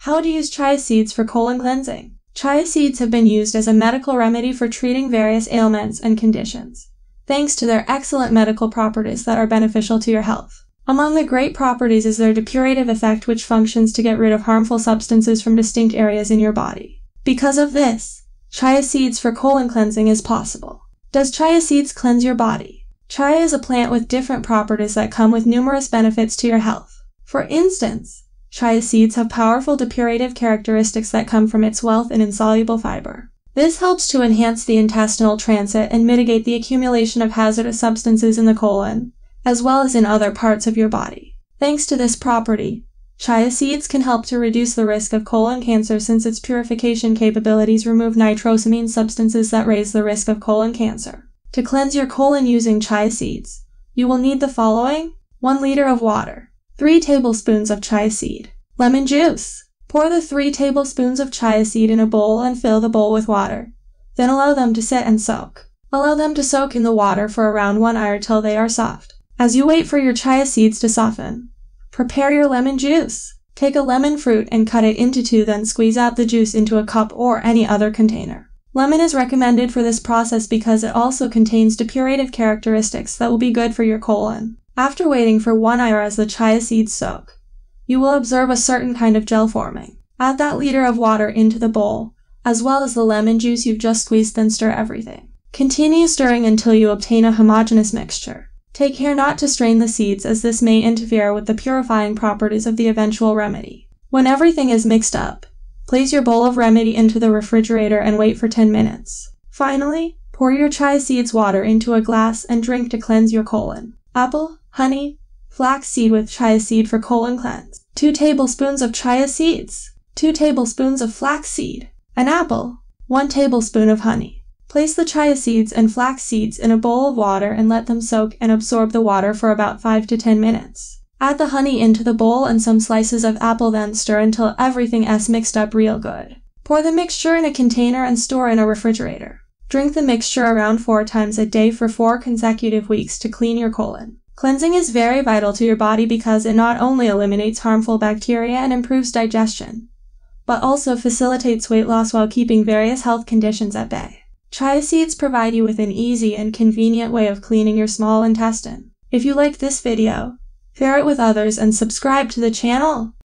How to use chia seeds for colon cleansing. Chia seeds have been used as a medical remedy for treating various ailments and conditions, thanks to their excellent medical properties that are beneficial to your health. Among the great properties is their depurative effect, which functions to get rid of harmful substances from distinct areas in your body. Because of this, chia seeds for colon cleansing is possible. Does chia seeds cleanse your body? Chia is a plant with different properties that come with numerous benefits to your health. For instance, chia seeds have powerful depurative characteristics that come from its wealth in insoluble fiber. This helps to enhance the intestinal transit and mitigate the accumulation of hazardous substances in the colon, as well as in other parts of your body. Thanks to this property, chia seeds can help to reduce the risk of colon cancer, since its purification capabilities remove nitrosamine substances that raise the risk of colon cancer. To cleanse your colon using chia seeds, you will need the following: 1 liter of water, 3 tablespoons of chia seed, lemon juice. Pour the 3 tablespoons of chia seed in a bowl and fill the bowl with water. Then allow them to sit and soak. Allow them to soak in the water for around 1 hour till they are soft. As you wait for your chia seeds to soften, prepare your lemon juice. Take a lemon fruit and cut it into 2, then squeeze out the juice into a cup or any other container. Lemon is recommended for this process because it also contains depurative characteristics that will be good for your colon. After waiting for 1 hour as the chia seeds soak, you will observe a certain kind of gel forming. Add that liter of water into the bowl, as well as the lemon juice you've just squeezed, then stir everything. Continue stirring until you obtain a homogeneous mixture. Take care not to strain the seeds, as this may interfere with the purifying properties of the eventual remedy. When everything is mixed up, place your bowl of remedy into the refrigerator and wait for 10 minutes. Finally, pour your chia seeds water into a glass and drink to cleanse your colon. Apple, honey, flax seed with chia seed for colon cleanse. 2 tablespoons of chia seeds, 2 tablespoons of flax seed, an apple, 1 tablespoon of honey. Place the chia seeds and flax seeds in a bowl of water and let them soak and absorb the water for about 5 to 10 minutes. Add the honey into the bowl and some slices of apple, then stir until everything is mixed up real good. Pour the mixture in a container and store in a refrigerator. Drink the mixture around 4 times a day for 4 consecutive weeks to clean your colon. Cleansing is very vital to your body because it not only eliminates harmful bacteria and improves digestion, but also facilitates weight loss while keeping various health conditions at bay. Chia seeds provide you with an easy and convenient way of cleaning your small intestine. If you liked this video, share it with others and subscribe to the channel.